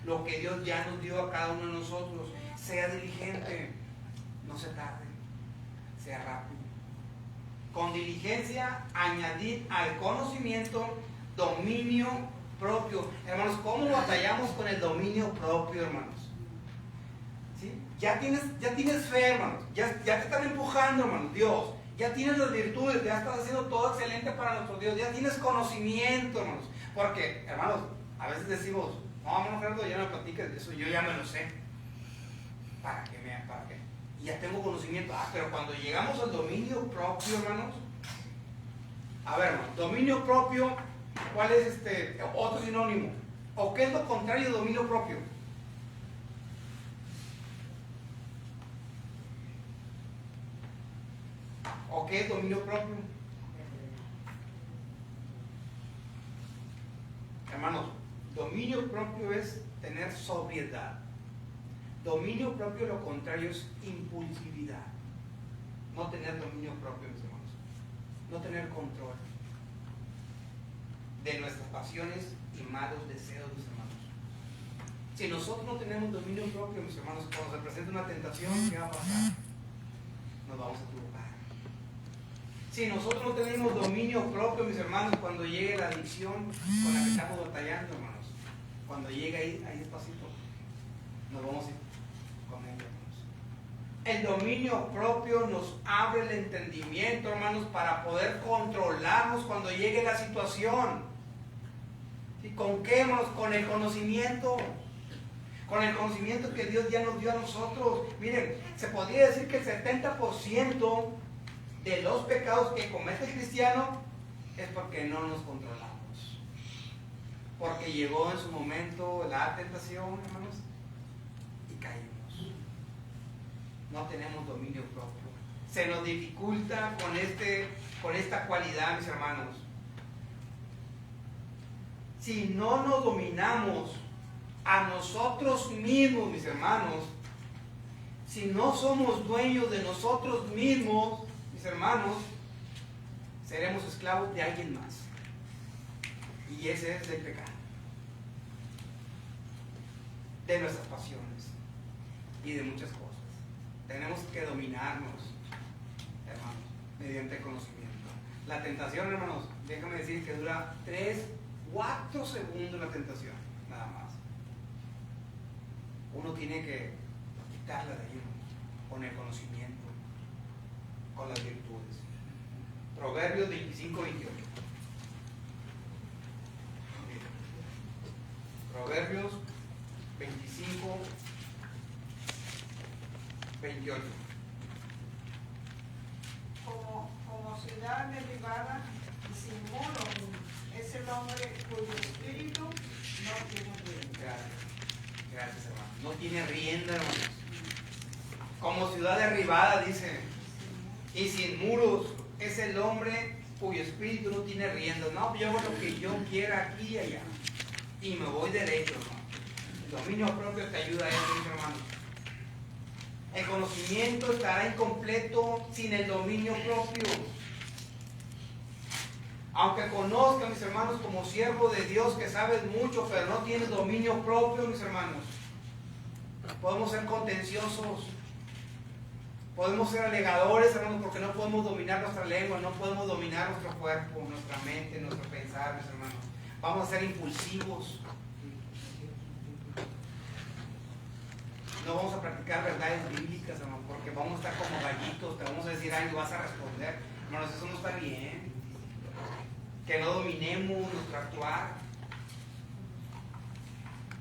lo que Dios ya nos dio a cada uno de nosotros. Sea diligente, no se tarde, sea rápido. Con diligencia añadir al conocimiento dominio propio. Hermanos, ¿cómo batallamos con el dominio propio, hermanos? ¿Sí? Ya tienes fe, hermanos. Ya te están empujando, hermanos. Dios, ya tienes las virtudes, ya estás haciendo todo excelente para nuestro Dios. Ya tienes conocimiento, hermanos. Porque, hermanos, a veces decimos, no, hermano Gerardo, ya no me platiques de eso, yo ya me lo sé. ¿Para qué? Y ya tengo conocimiento. Pero cuando llegamos al dominio propio, hermanos, a ver, hermanos, dominio propio, ¿cuál es otro sinónimo? ¿O qué es lo contrario de dominio propio? ¿O qué es dominio propio? Hermanos, dominio propio es tener sobriedad. Dominio propio, lo contrario es impulsividad. No tener dominio propio, mis hermanos. No tener control de nuestras pasiones y malos deseos, mis hermanos. Si nosotros no tenemos dominio propio, mis hermanos, cuando se presenta una tentación, ¿qué va a pasar? Nos vamos a equivocar. Si nosotros no tenemos dominio propio, mis hermanos, cuando llegue la adicción con la que estamos batallando, hermanos, cuando llegue ahí despacito, nos vamos a ir con ella, hermanos. El dominio propio nos abre el entendimiento, hermanos, para poder controlarnos cuando llegue la situación. ¿Y con qué, hermanos? Con el conocimiento. Con el conocimiento que Dios ya nos dio a nosotros. Miren, se podría decir que el 70% de los pecados que comete el cristiano es porque no nos controlamos. Porque llegó en su momento la tentación, hermanos, y caímos. No tenemos dominio propio. Se nos dificulta con esta cualidad, mis hermanos. Si no nos dominamos a nosotros mismos, mis hermanos, si no somos dueños de nosotros mismos, mis hermanos, seremos esclavos de alguien más. Y ese es el pecado. De nuestras pasiones y de muchas cosas. Tenemos que dominarnos, hermanos, mediante el conocimiento. La tentación, hermanos, déjame decir que dura 3-4 segundos la tentación, nada más. Uno tiene que quitarla de ahí, con el conocimiento, con las virtudes. Proverbios 25-28. Proverbios 25-28. Como ciudad derribada y sin muro es el hombre cuyo espíritu no tiene rienda. Gracias, hermano. No tiene rienda, hermanos. Como ciudad derribada, dice, y sin muros es el hombre cuyo espíritu no tiene rienda. No, yo hago lo que yo quiera aquí y allá. Y me voy derecho, hermano. El dominio propio te ayuda a eso, mis hermanos. El conocimiento estará incompleto sin el dominio propio. Aunque conozca, mis hermanos, como siervo de Dios que sabes mucho, pero no tienes dominio propio, mis hermanos. Podemos ser contenciosos. Podemos ser alegadores, hermanos, porque no podemos dominar nuestra lengua, no podemos dominar nuestro cuerpo, nuestra mente, nuestro pensar, mis hermanos. Vamos a ser impulsivos. No vamos a practicar verdades bíblicas, hermano, porque vamos a estar como gallitos, te vamos a decir algo y vas a responder. Hermanos, eso no está bien. Que no dominemos nuestro actuar.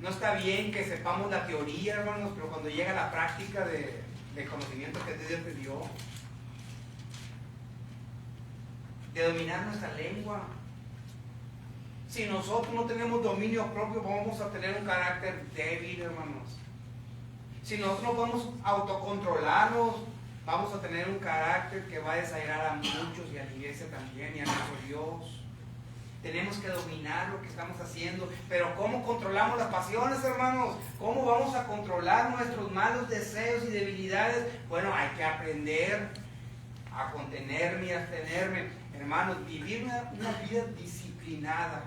No está bien que sepamos la teoría, hermanos, pero cuando llega la práctica del conocimiento que Dios te dio, de dominar nuestra lengua. Si nosotros no tenemos dominio propio, vamos a tener un carácter débil, hermanos. Si nosotros no podemos autocontrolarnos, vamos a tener un carácter que va a desairar a muchos y a la iglesia también y a nuestro Dios. Tenemos que dominar lo que estamos haciendo. Pero ¿cómo controlamos las pasiones, hermanos? ¿Cómo vamos a controlar nuestros malos deseos y debilidades? Bueno, hay que aprender a contenerme y abstenerme. Hermanos, vivir una vida disciplinada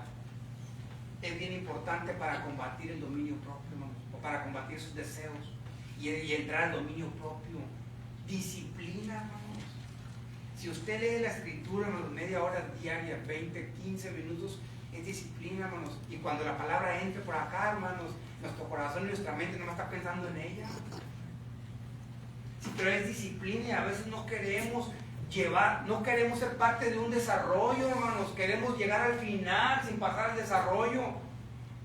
es bien importante para combatir el dominio propio, hermanos, o para combatir sus deseos y entrar al dominio propio. Disciplina, hermanos. Si usted lee la escritura, hermanos, media hora diaria, 20, 15 minutos, es disciplina, hermanos. Y cuando la palabra entre por acá, hermanos, nuestro corazón y nuestra mente no está pensando en ella. Sí, pero es disciplina y a veces no queremos ser parte de un desarrollo, hermanos. Queremos llegar al final sin pasar al desarrollo.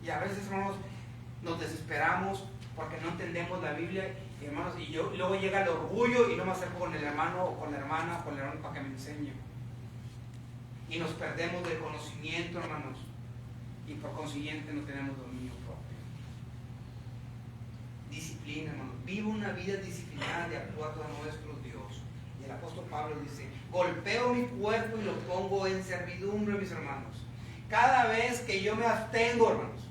Y a veces, hermanos, nos desesperamos porque no entendemos la Biblia, hermanos, y luego llega el orgullo y no me acerco con el hermano o con la hermana o con el hermano para que me enseñe. Y nos perdemos del conocimiento, hermanos, y por consiguiente no tenemos dominio propio. Disciplina, hermanos. Vive una vida disciplinada de acuerdo a nuestro Dios. Y el apóstol Pablo dice, golpeo mi cuerpo y lo pongo en servidumbre, mis hermanos. Cada vez que yo me abstengo, hermanos,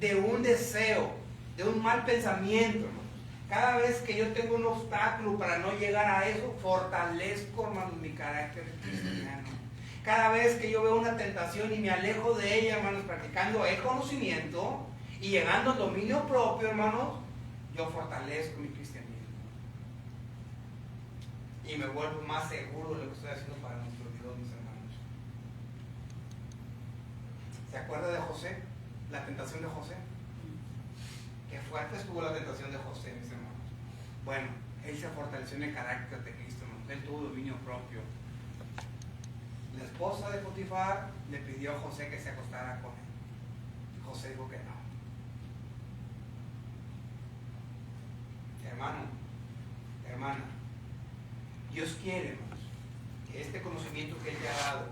de un deseo, de un mal pensamiento, hermanos, cada vez que yo tengo un obstáculo para no llegar a eso, fortalezco, hermanos, mi carácter cristiano. Cada vez que yo veo una tentación y me alejo de ella, hermanos, practicando el conocimiento y llegando al dominio propio, hermanos, yo fortalezco mi cristianismo. Y me vuelvo más seguro de lo que estoy haciendo para nuestro Dios, mis hermanos. ¿Se acuerda de José? La tentación de José. Qué fuerte estuvo la tentación de José, mis hermanos. Bueno, él se fortaleció en el carácter de Cristo, hermanos. Él tuvo dominio propio. La esposa de Potifar le pidió a José que se acostara con él. José dijo que no. Hermano, hermana, Dios quiere, hermanos, que este conocimiento que Él te ha dado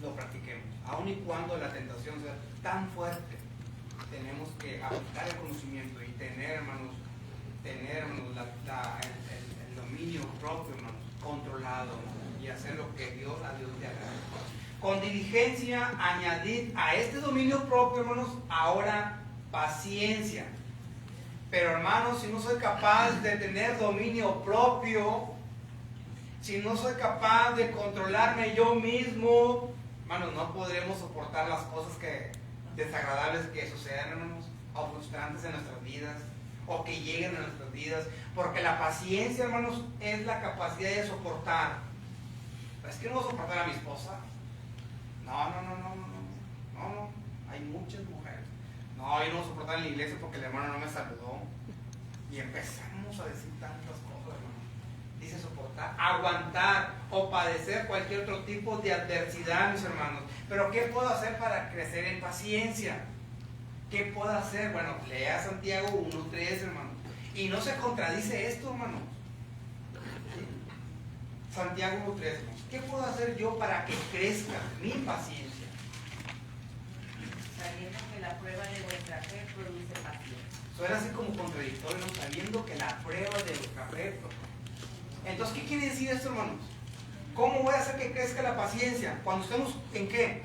lo practiquemos. Aun y cuando la tentación sea tan fuerte, tenemos que aplicar el conocimiento y tener, hermanos, el dominio propio, hermanos, controlado, hermanos, y hacer lo que a Dios te agrada. Con diligencia añadid a este dominio propio, hermanos, ahora paciencia. Pero hermanos, si no soy capaz de tener dominio propio, si no soy capaz de controlarme yo mismo, hermanos, no podremos soportar las cosas desagradables que sucedan, hermanos, o frustrantes en nuestras vidas, o que lleguen a nuestras vidas. Porque la paciencia, hermanos, es la capacidad de soportar. Es que no voy a soportar a mi esposa. No. Hay muchas mujeres. No, yo no voy a soportar en la iglesia porque el hermano no me saludó. Y empezamos a decir tantas cosas, hermano. Dice soportar, aguantar o padecer cualquier otro tipo de adversidad, mis hermanos. Pero ¿qué puedo hacer para crecer en paciencia? ¿Qué puedo hacer? Bueno, lea Santiago 1:3, hermano. Y no se contradice esto, hermano. ¿Sí? Santiago 1:3. ¿Qué puedo hacer yo para que crezca mi paciencia? Sabiendo que la prueba de vuestra fe produce paciencia. Suena así como contradictorio, ¿no? Sabiendo que la prueba de vuestra fe. Entonces, ¿qué quiere decir esto, hermanos? ¿Cómo voy a hacer que crezca la paciencia? Cuando estemos en qué?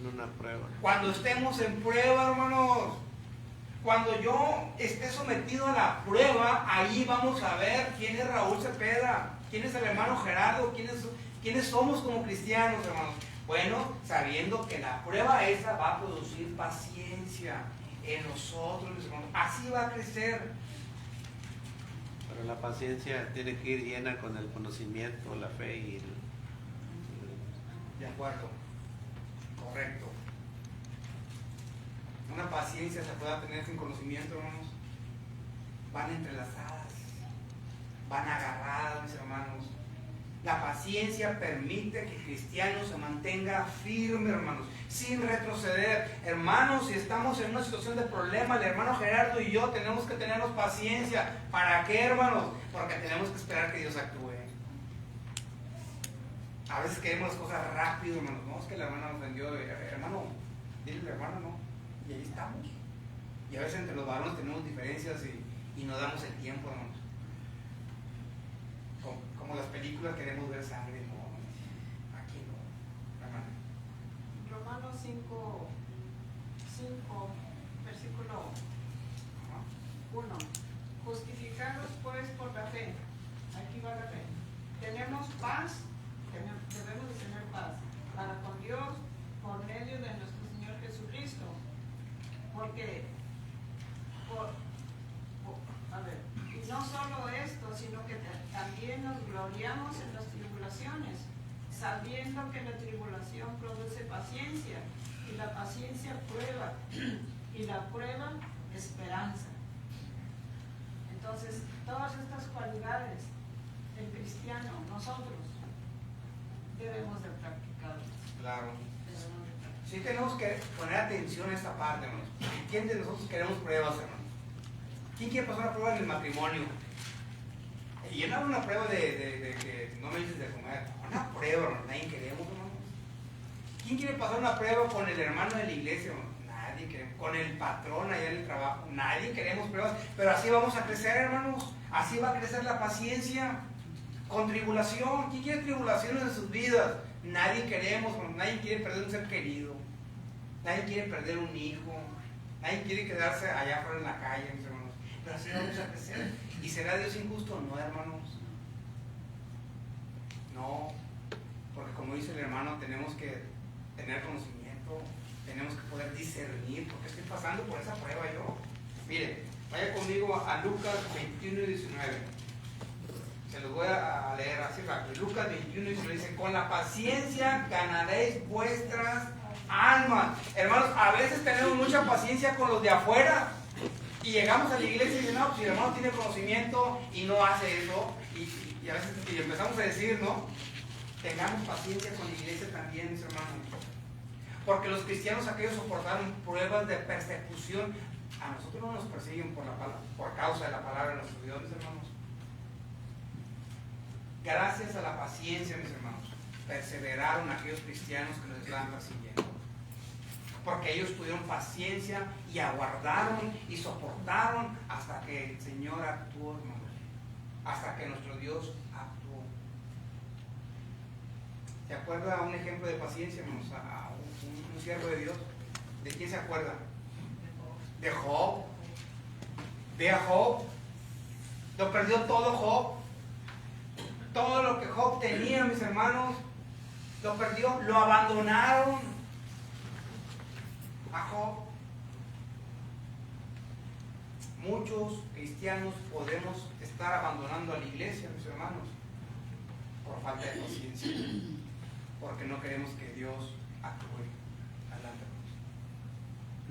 En una prueba. Cuando estemos en prueba, hermanos. Cuando yo esté sometido a la prueba, ahí vamos a ver quién es Raúl Cepeda, quién es el hermano Gerardo, quiénes somos como cristianos, hermanos. Bueno, sabiendo que la prueba esa va a producir paciencia en nosotros, mis hermanos. Así va a crecer. Pero la paciencia tiene que ir llena con el conocimiento, la fe y De acuerdo. Correcto. Una paciencia se puede tener sin conocimiento, hermanos. Van entrelazadas, van agarradas, mis hermanos. La paciencia permite que el cristiano se mantenga firme, hermanos, sin retroceder. Hermanos, si estamos en una situación de problema, el hermano Gerardo y yo tenemos que tenernos paciencia. ¿Para qué, hermanos? Porque tenemos que esperar que Dios actúe. A veces queremos las cosas rápido, hermanos. No, es que la hermana nos vendió, hermano, dile al hermano, no. Y ahí estamos. Y a veces entre los varones tenemos diferencias y no damos el tiempo, hermanos. Como las películas queremos ver sangre, no, aquí no, hermano. Romanos 5, versículo 1. Justificados pues por la fe. Aquí va la fe. Tenemos paz, debemos de tener paz para con Dios por medio de nuestro Señor Jesucristo. Porque, y no solo esto, sino que también nos gloriamos en las tribulaciones, sabiendo que la tribulación produce paciencia, y la paciencia prueba, y la prueba esperanza. Entonces, todas estas cualidades del cristiano, nosotros debemos de practicarlas. Claro. Sí tenemos que poner atención a esta parte, hermanos. ¿Quién de nosotros queremos pruebas, hermanos? ¿Quién quiere pasar una prueba en el matrimonio? Y yo no hago una prueba de que no me dices de comer. Una prueba, hermano. Nadie queremos, hermanos. ¿Quién quiere pasar una prueba con el hermano de la iglesia, hermano? Nadie queremos. Con el patrón allá en el trabajo. Nadie queremos pruebas. Pero así vamos a crecer, hermanos. Así va a crecer la paciencia. Con tribulación. ¿Quién quiere tribulaciones en sus vidas? Nadie queremos, hermanos. Nadie quiere perder un ser querido. Nadie quiere perder un hijo. Nadie quiere quedarse allá afuera en la calle, mis hermanos. Pero así vamos a crecer. ¿Y será Dios injusto? No, hermanos. No. Porque como dice el hermano, tenemos que tener conocimiento. Tenemos que poder discernir. Porque estoy pasando por esa prueba yo. Mire, vaya conmigo a Lucas 21 y 19. Se los voy a leer así rápido. Lucas 21 y 19 dice: con la paciencia ganaréis vuestras almas. Hermanos, a veces tenemos mucha paciencia con los de afuera y llegamos a la iglesia y dicen: no, pues si el hermano tiene conocimiento y no hace eso, y a veces y empezamos a decir, no, tengamos paciencia con la iglesia también, mis hermanos, porque los cristianos aquellos soportaron pruebas de persecución. A nosotros no nos persiguen por causa de la palabra de nuestro Dios, mis hermanos. Gracias a la paciencia, mis hermanos, perseveraron aquellos cristianos que los estaban persiguiendo. Porque ellos tuvieron paciencia y aguardaron y soportaron hasta que el Señor actuó, hermanos. Hasta que nuestro Dios actuó. ¿Se acuerda un ejemplo de paciencia, hermanos? A un siervo de Dios. ¿De quién se acuerda? de Job. Ve a Job. Lo perdió todo Job. Todo lo que Job tenía, mis hermanos, lo perdió. Lo abandonaron a Job. Muchos cristianos podemos estar abandonando a la iglesia, mis hermanos, por falta de paciencia, porque no queremos que Dios actúe. Adelante.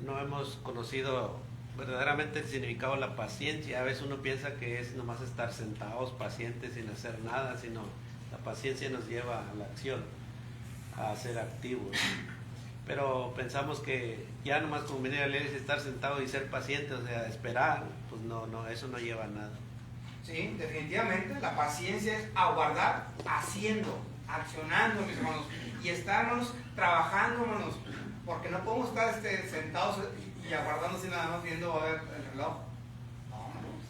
No hemos conocido verdaderamente el significado de la paciencia. A veces uno piensa que es nomás estar sentados pacientes sin hacer nada, sino la paciencia nos lleva a la acción, a ser activos. Pero pensamos que ya nomás como venir a la iglesia, estar sentado y ser paciente, o sea, esperar, pues no, eso no lleva a nada. Sí, definitivamente la paciencia es aguardar, haciendo, accionando, mis hermanos, y estar, hermanos, trabajando, hermanos, porque no podemos estar sentados y aguardando así nada más viendo a ver el reloj. No, hermanos,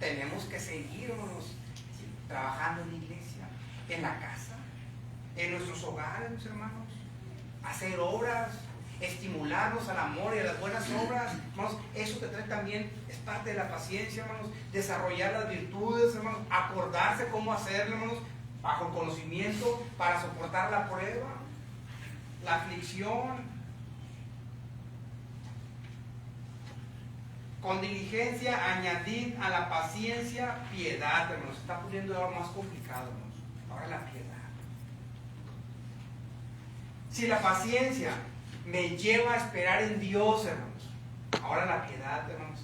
tenemos que seguir, hermanos, trabajando en la iglesia, en la casa, en nuestros hogares, mis hermanos, hacer obras, estimularnos al amor y a las buenas obras, hermanos. Eso que trae también es parte de la paciencia, hermanos. Desarrollar las virtudes, hermanos, acordarse cómo hacerlo, hermanos, bajo conocimiento para soportar la prueba, la aflicción, con diligencia. Añadir a la paciencia piedad, hermanos. Se está poniendo ahora más complicado, hermanos. Ahora la piedad. Si la paciencia me lleva a esperar en Dios, hermanos, ahora la piedad, hermanos,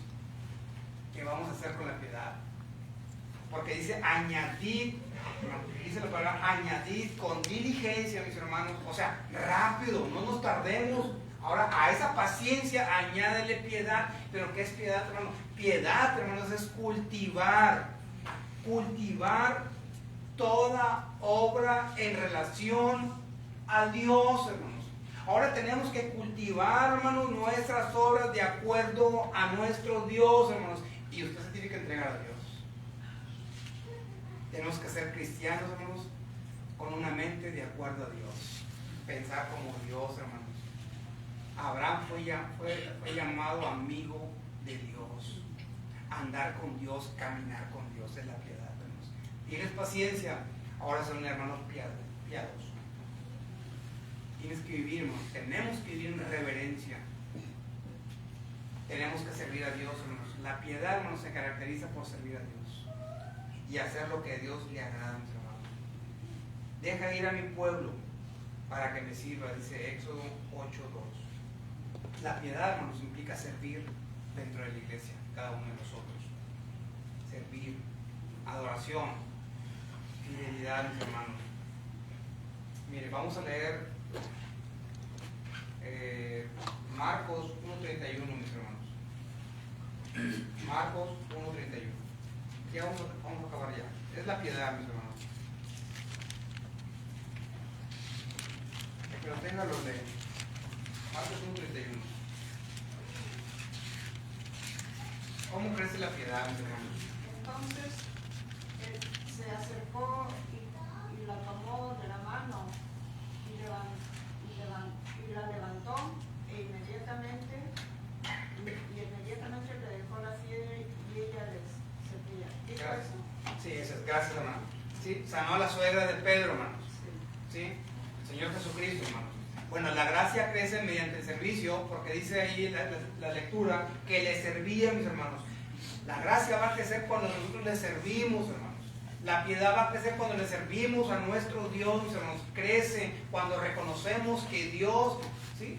¿qué vamos a hacer con la piedad? Porque dice añadid, dice la palabra añadid con diligencia, mis hermanos, o sea, rápido, no nos tardemos. Ahora a esa paciencia añádele piedad. ¿Pero qué es piedad, hermanos? Piedad, hermanos, es cultivar toda obra en relación a Dios, hermanos. Ahora tenemos que cultivar, hermanos, nuestras obras de acuerdo a nuestro Dios, hermanos. Y usted se tiene que entregar a Dios. Tenemos que ser cristianos, hermanos, con una mente de acuerdo a Dios. Pensar como Dios, hermanos. Abraham fue llamado amigo de Dios. Andar con Dios, caminar con Dios es la piedad, hermanos. Tienes paciencia, ahora son hermanos piadosos. Tienes que vivir, hermanos. Tenemos que vivir en reverencia. Tenemos que servir a Dios, hermanos. La piedad, hermanos, se caracteriza por servir a Dios y hacer lo que a Dios le agrada, mis hermanos. Deja ir a mi pueblo para que me sirva, dice Éxodo 8:2. La piedad, hermanos, implica servir dentro de la iglesia, cada uno de nosotros. Servir, adoración, fidelidad, mis hermanos. Mire, vamos a leer Marcos 1:31, mis hermanos. Marcos 1:31. Ya vamos a acabar ya. Es la piedad, mis hermanos. Pero téngalo de Marcos 1:31. ¿Cómo crece la piedad, mis hermanos? Entonces él se acercó y la tomó de la mano y la levantó e inmediatamente le dejó la fiebre y ella les servía. ¿Dijo eso? Sí, eso es, gracias, hermano. Sí, sanó a la suegra de Pedro, hermanos. Sí, el Señor Jesucristo, hermanos. Bueno, la gracia crece mediante el servicio, porque dice ahí la lectura que le servía, mis hermanos. La gracia va a crecer cuando nosotros le servimos, hermanos. La piedad va a crecer cuando le servimos a nuestro Dios, mis hermanos. Crece cuando reconocemos que Dios, ¿sí?,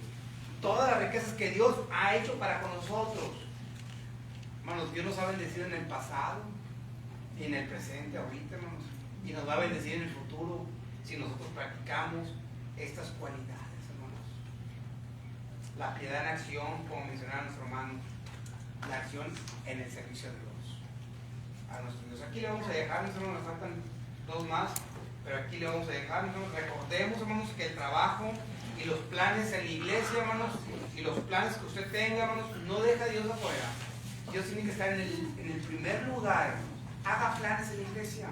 todas las riquezas que Dios ha hecho para con nosotros. Hermanos, Dios nos ha bendecido en el pasado y en el presente, ahorita, hermanos. Y nos va a bendecir en el futuro si nosotros practicamos estas cualidades, hermanos. La piedad en acción, como mencionaba nuestro hermano. La acción en el servicio de Dios, a nuestro Dios. Aquí le vamos a dejar, hermanos, nos faltan dos más, pero aquí le vamos a dejar, hermanos. Recordemos, hermanos, que el trabajo y los planes en la iglesia, hermanos, y los planes que usted tenga, hermanos, no deja a Dios afuera. Dios tiene que estar en el primer lugar, hermanos. Haga planes en la iglesia,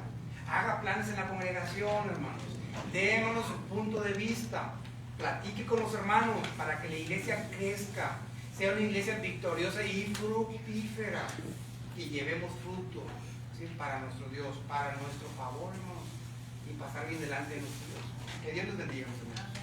haga planes en la congregación, hermanos. Démonos su punto de vista, platique con los hermanos para que la iglesia crezca. sea una iglesia victoriosa y fructífera, que llevemos fruto, ¿sí? Para nuestro Dios, para nuestro favor, hermanos, y pasar bien delante de nuestro Dios. Que Dios los bendiga, hermanos.